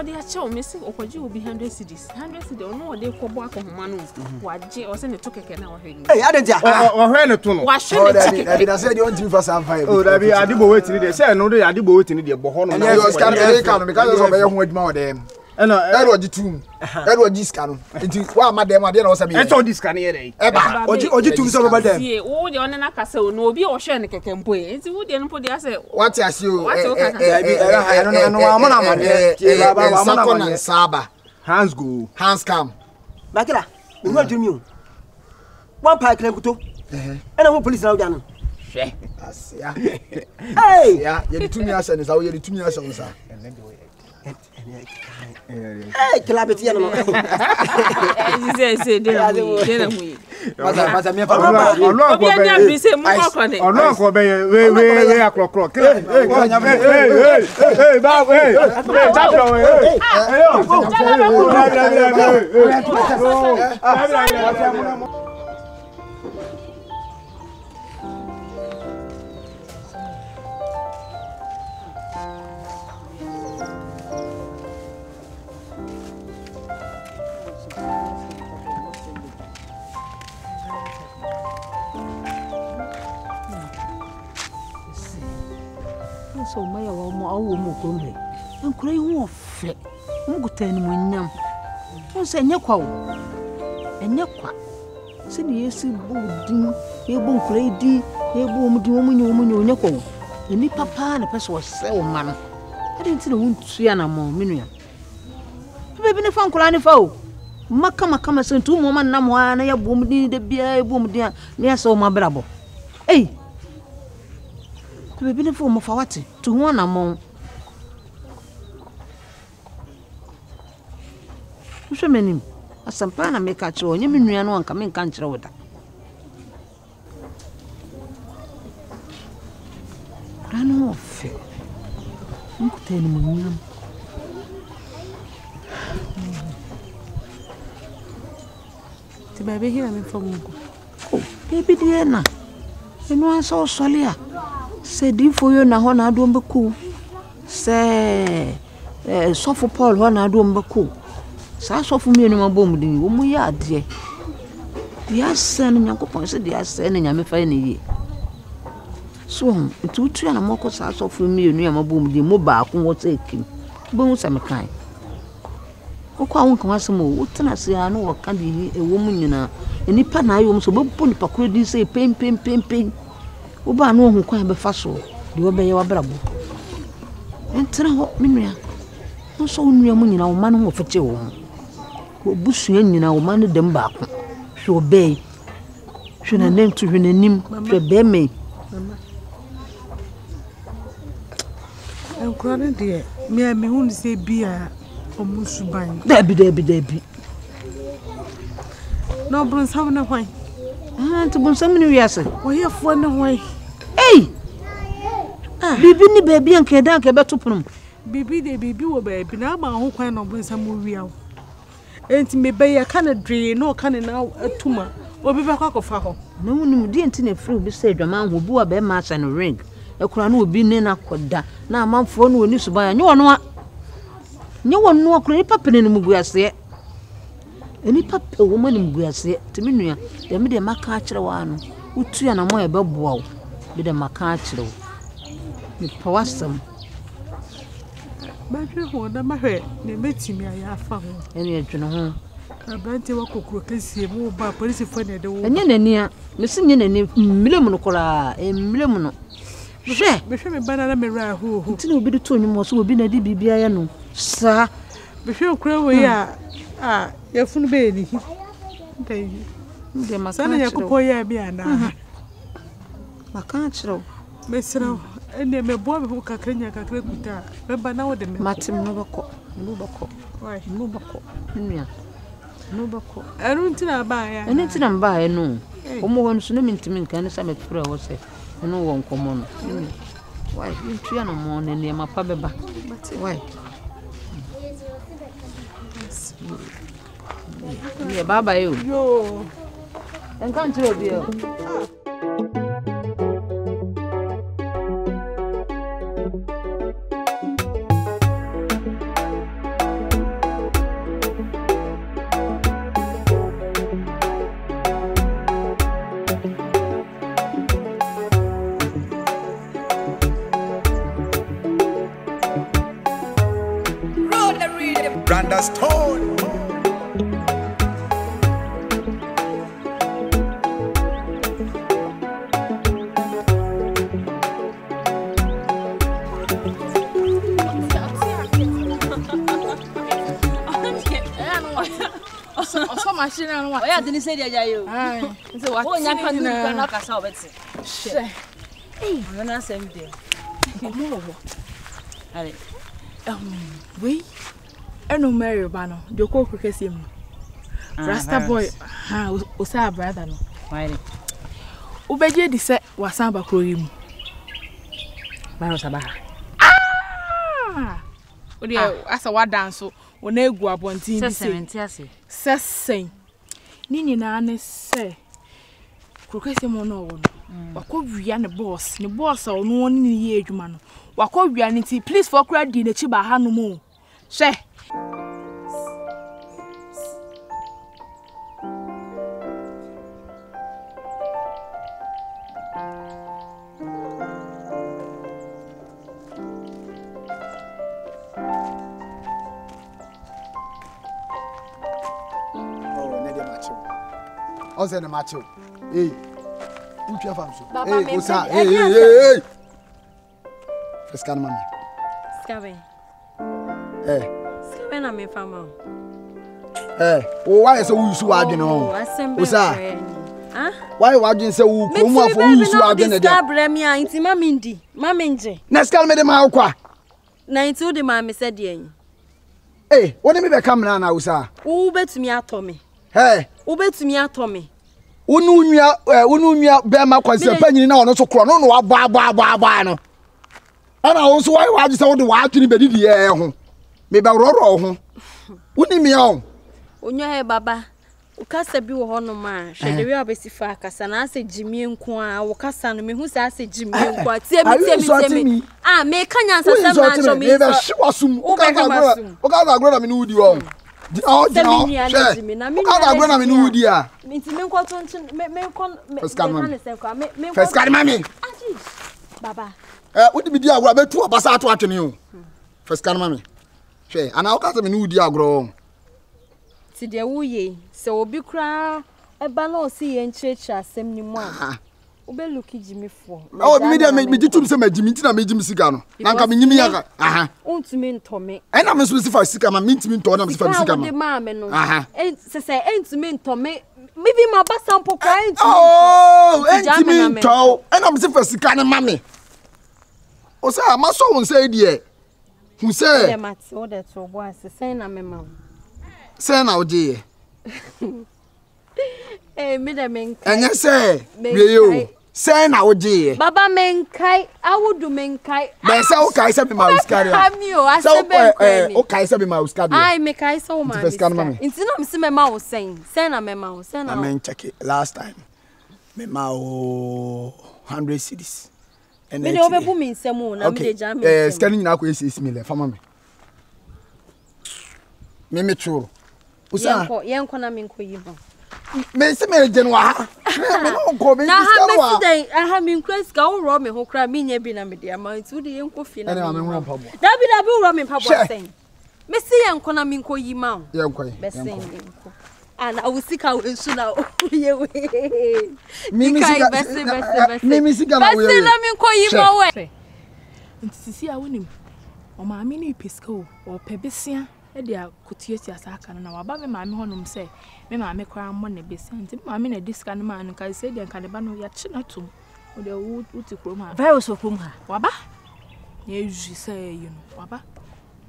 what they show me say okoji will be 100 cedis 100 cedis no they ko bo akoma no waje o se ne to keke na wo hwe ni eh adentia o hwe ne to no wa hwe ne keke na say they want to for some five oh da bi adebo wait ni dey say no dey adebo wait ni dey bo ho no na you scan dey can because so be ho adwuma wo dem Edward Jitum. Edward Jiskano. It is one madam, I didn't know. It's all this can hear. Eba. Oji tum so about them. Yeah, oh, the one na kasa no be o hwe ne keke mpo. Enti wo de no po de ase. What as you? I don't know. I'm on Saba. Hands go. Hands come. Bakila, we want to you. One pack kuto. And I'm police now down. Hey. Yeah, you to me as an is how you to me as on sir. Hey, Clabeti and say they are we. But me for so my awo mo kromre enkura yi ho ofre ngutani munyam won se nyekwa wo enyekwa se ne yesi budin ebu nkura idi ebu omudi omunyo nyekwa wo eni papa na pese wo se wo ma no ade nti na wontu ya na mo menua bebe ne fa nkura ne fa o maka se ntu mo ma na mo na ya bu omudi de bia ebu omudi a ne ya se wo ma brabo bebe ne fo mo fa wate to ho na mo hwe menim asampa na me ka kire onye menua no anka me nka nkire woda rano ofe nkuteni munyam ti bebe hira me fo mo bebe die na enu asa osole a se di foyo na ho na ado mbeku se sofo Paul ho na ado mbeku sa sofo mienu mabom din wo mu ya ade ya sen nyakopon se dia sen nyame fa ne yi so tutu ya na moko sa sofo mienu ya mabom din mo ba ko wo tsekim bo se me kan ko kwa won kan asemo wo tena se ya no wo kan di ewo mu nyina enipa na ayo mo so bo nipa ko di se pem Oba no hu kwan be fa so de obeye wa brabo entra ho menua no so nua mu nyina wo ma no ho fete wo ko busua nyina wo ma no dem ba ko hwe obey hwe na nentu hwe nanim hwe be me enkrone de me hu se bia omusuban dabi no bronsam na hwan to bonsam ni wiase oyefo na hwan bibi ni baby anke da ke betopum bibi wo baby na ma ho kwan no bronsam wiawo enti me be ya kana dwe no kana na atuma obi be kwakofa ho na wonu di enti na free obi say dwama ho bi wa be ma sa no ring ekura na obi ne na koda na amanfo no oni suban ya nye wono akura ni papa ne mu guase eni papa wo mani mu guase temi nua de me de maka akire wa no utu ya na mo e be boa wo be de maka akire wo ni pawasam ba hwe ho da ma hwe ne metimi aya afa ho eni adwene ho abante wa kokoro kesie mu ba police fo ne de wo enye nani a mesi nye nani mmilemu no kola mmilemu no hwe me bana na me ra ho ntine obi de to onwum so obi na di bibia ya no sa be hwe okra wo ya ya funu be ni ndai nde maka sana ya kupo ya bi ana maka chiro mesra ene me bo be kakanya kakre kuta be bana wo de me matim no bako wai no bako nua no bako eru ntina ba ya ene ntina mba ya no omo ho nso na mintimi nka ne sa me frɛ wo se eno wo nkomo no wai ntu ya no mo ne ne mapa beba wai yeah, baba yo. Encounter you. Branda Stone. Machine and what? I didn't say that you. So what? Oh, you can do not cast out. Hey, I'm not saying there. Wait. I know Mary Bano, the cook him. Rasta boy, was our brother. Why? Ubeje the set was Samba Croim. Marosaba. Ah! Oh, dear, as a what dance, when they go up on tea. Says Nini Nane say, Crocassimono. Wakovian the boss, the boss or no one in the age man. Wakovianity, please for credit the chiba hanumo. Say. Ose na macho. Hey. Utia famso. Hey, osa. Hey. Feskan mami. Skabe. Skabe na me fama. Why so you so adwene ho? Osa. Ah? Why wadwene say wo ko mu afo you so adwene dia? Skabe me a nti mami ndi. Mami nje. Na skal me de ma akwa. Na nti wo de mami se de yin. Woni me be kam na osa. Wo betumi ato me. Ubetumi atome. Unu nua be ma kwase panyini na ono so kro no wa no. Ana wo so wa agi se wo de wa atwini bedidi ho. Me be roro ho. Uni mi o. Onyo he baba. Ukasa bi wo ho no ma. Hwede wi obesifa akasa na ase jimi nko a wo kasa no me hu se ase jimi nko a tie mi. Ah me kanya nsasem na ajo mi. Me be hwasum. Ukasa agro na me no wudi wo. Oh, na me no wudi a. Minti me nko to me kon me First card mami. Baba. Wodi bi di agro betu obasa ato atwene o. First card mami. Hwe, ana ukasa me no wudi agro. Ti de wuye, se obi kra eba na osi ye ncheche asem ni mu a. Obe luki jimi fo. Me de me ditum se majimi nti na majimi sika no. Na nka me nyimi ya. Untumi ntome. Na me so sifa sika ma mintimi nto na me sifa sika ma. De ma me no. Se entumi ntome. Me bi ma ba sample kra entumi. Oh, entumi nto. Na me sifa sika ne ma me. O se ma so won se die. Hu se. De mate o de to bo ase sen na me ma. Sen na oje. Me de men. Enya se. We yo. Sen na oje. Baba menkai, awudu menkai. Be se o kai se be ma uskari. Amio, asebe o kai se be ma uskari. Ai me kai se o ma. Inti no me se me ma o sen. Sen na me ma o, sen na. I mean check it last time. Me ma o 100 cedis. Me de obebu mi nsemu na me de jam mi. Scan nyina ko 6 million fama me. Me churu. Usa. Yenko na me nko yibo. Me se me genwa. Me no ko me na ha me today aha me nkwes ka wo ro me ho kra me nya bi na me de ama nti de yenko fi na. Na me hu pabo. Dabi wo ro me pabo sen. Me se yenko na me nko yima o. Yenko yi. Be sen yenko. Ana usika we nsu na ye we. Mimi sika na we. Bese na me nko yima we. Nti sisi a wonim. O ma me ni pesco o pebesia e dia kotieti asaka na waba me ma me honom se me ma me kwa mo na besia nti ma me na diska no ma no ka se dia kan ba no ya chi na tum o de wuti krom ha virus okrom ha waba ye yuji se you know waba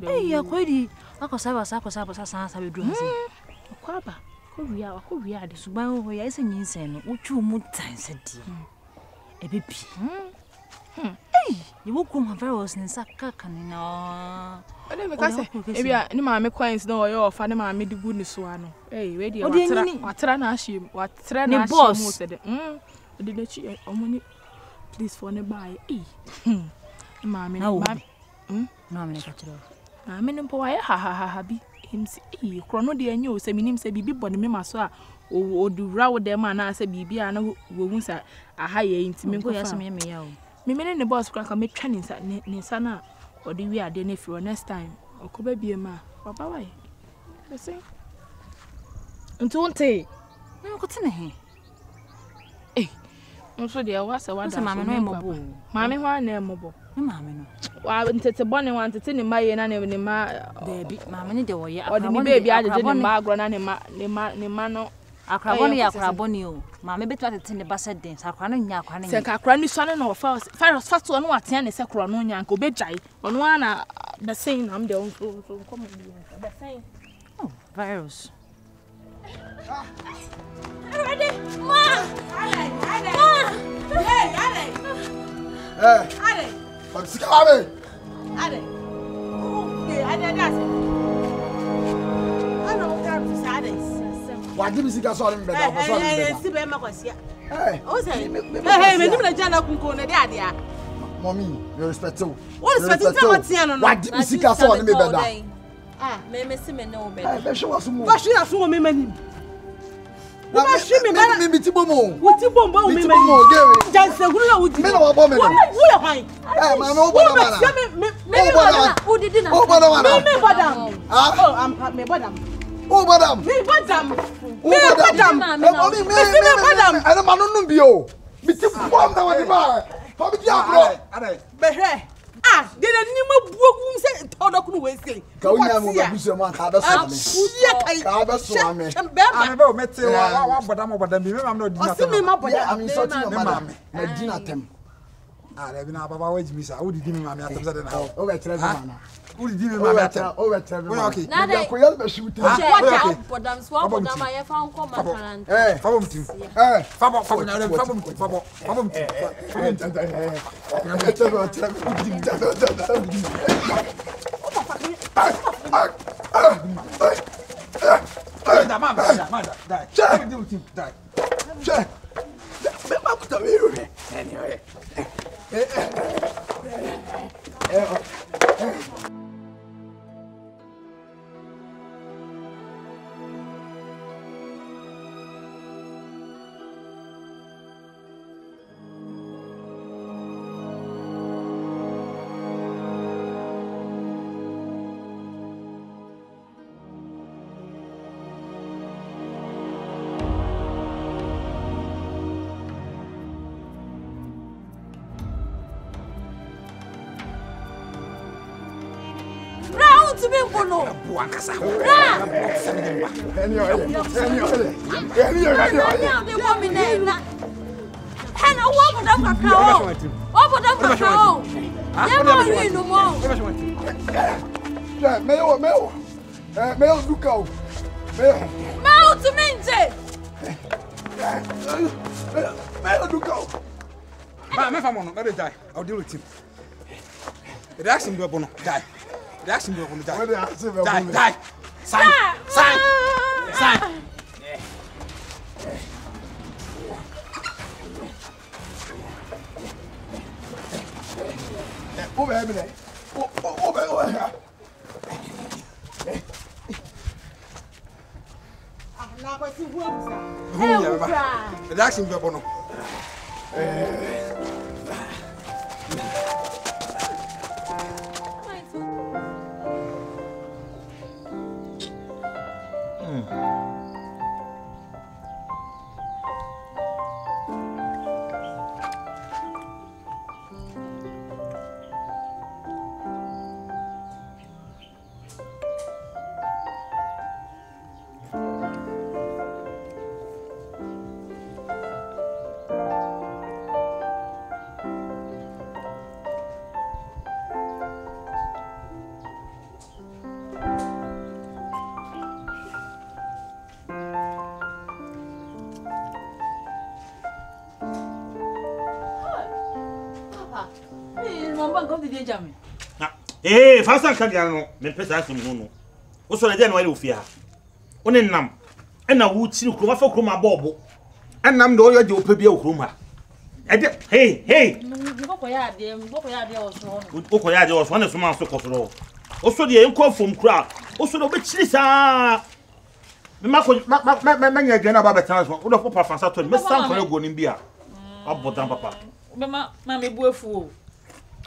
ya kwedi akosa sa bedu ha se kwa ba ko wia de suban ho ya ise nyinsen no wotwu mu tanse di ebebi you will come virus in Sakaka no. Ebia ni ma me coins no yo ofa ni ma me di gu ni so ano. We dey watra na ashim, watra na ashim mo se de. Odi na chi omoni please for ne buy. Ma me no me ka tro. Ma me no po wa ha bi. Him si krono de anyo se minim se bibi bone me ma so a odura wo dem na se bibi a na wo hu sa aha ye ntimi ko ya so me ya o. Me the boss crack me twa ni nsa na odi wi ade na firo next time okoba bie ma Papa why? Listen. Ntunte. Na ko tene he. Nso de wa se wa da. Mama no emobo. Mama ho na emobo. Me mama no. Wa ntete bone wa ntete ni maye na ne ma baby mama ni de wo ye akra bone baby ajeje ne ma agro na ne ma no akra bone ya akra bone o mama betu atete ne basa den sakra no nya akra ne se akra ni so na first no watia ne se kro no nya nka obejai ono ana the same am de so come the same oh virus ready ma hey ale Babsikabe. Ale. Okay, ale that's it. Ano ka bisade. Wa di bisika so am beda, so am beda. Si be makosia. O say. Hey, me nim na jana kunko na de ade a. Mommy, you respect you. What respect you tell what no. Wa di bisika so am beda. Me si me no beda. Be hwe waso mo. Ba hwe aso mo me manim. Na me biti bomo. Wuti bombo me me. Janse guru na wuti. Me na wa bo me. Wo ye hwan? Ma me wo bo na mana. Me bodam. Wo didi na. Wo bo na mana. Me bodam. Oh, am me bodam. Wo bodam. Me bodam. Me bodam. Me bodam. Ana ma no num bi o. Biti bom na wa di ba. Fa bi di abro. Behwe. Ah, de na ni mabuogum se todokunu we se. Ka unya mo ba busu mo ka ba so me. Ka ba so me. Ame ba o mete wa bodam bi me mam na odi na. O si me ma bodam. Am insult you madam. Na di na tem. Re bi na baba wa jimi sa. Wo di mi mam atem sa de na. O be tere mana. Wo di mi mam atem. O be tere mana. Okay. Na de ko yel be shoot. What bodam so bodam ya fa nko makarant. Fa bom tim. Fa bom na fa bom tim. Fa bom tim. To be bono. Buakasa. Reaction go on die. Sign. Over here. Na ko si hu abusa. Reaction go on. Fasan kan ya no me pesa asim hu no. Wo so na je na wale ofia. Wo ne nam. E na wo chiri kroma fa kroma bobo. Enam de oyo je opa bia kroma. E de hey. Mboko ya ade o so. Wo ya ade o so na so man so kosoro. O so de enko fom kura. O so de obechiri sa. Me mako nya gena ba betan so. Wo do papa fansa to me san ko ego nim bia. Abodan papa. Be ma me buafu o.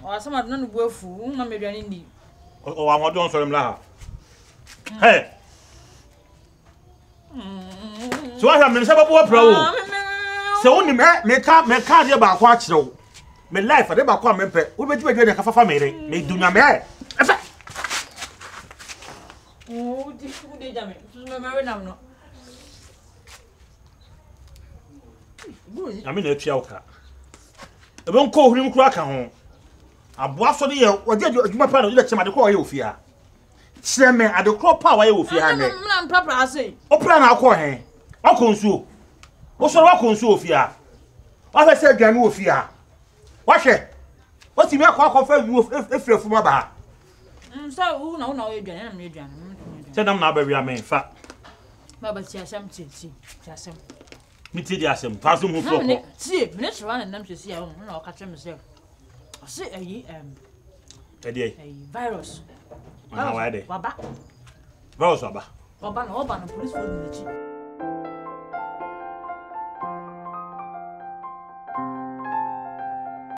O asama do no buafu, ma me duane ndi. O wa modon so rim la ha. Hey. So I have say babo pro. So woni me ka de ba kwa kire wo. Me life de ba kwa me pɛ. Wo be jibe de ka fafa me re. Me dunya me. Efa. Oh, di jame. Me me na no. I mean etua wo ka. Ebe nko ohuri nkura ka ho. Aboa so de ye odi adwuma pa no de chema de ko ye ofia. Kire me ade kro pa wa ye ofia ne. Na mpapra ase. Opra na akọ he. Wakonsuo. Wo so wakonsuo ofia. Wa fe se aduane ofia. Wa hwe. Wo ti me akọ fa wu efrefu ma ba. So wo na wo aduane na me aduane. Se nam na ba wi amen fa. Baba ti asem ti asem. Mi ti di asem. Paso mu fo ko. Ti, me ne shwa na nam hwesi ya wo na o ka kye me se. Ase ayi virus. Why de? Waba. Virus waba. Waba na police phone ni chi.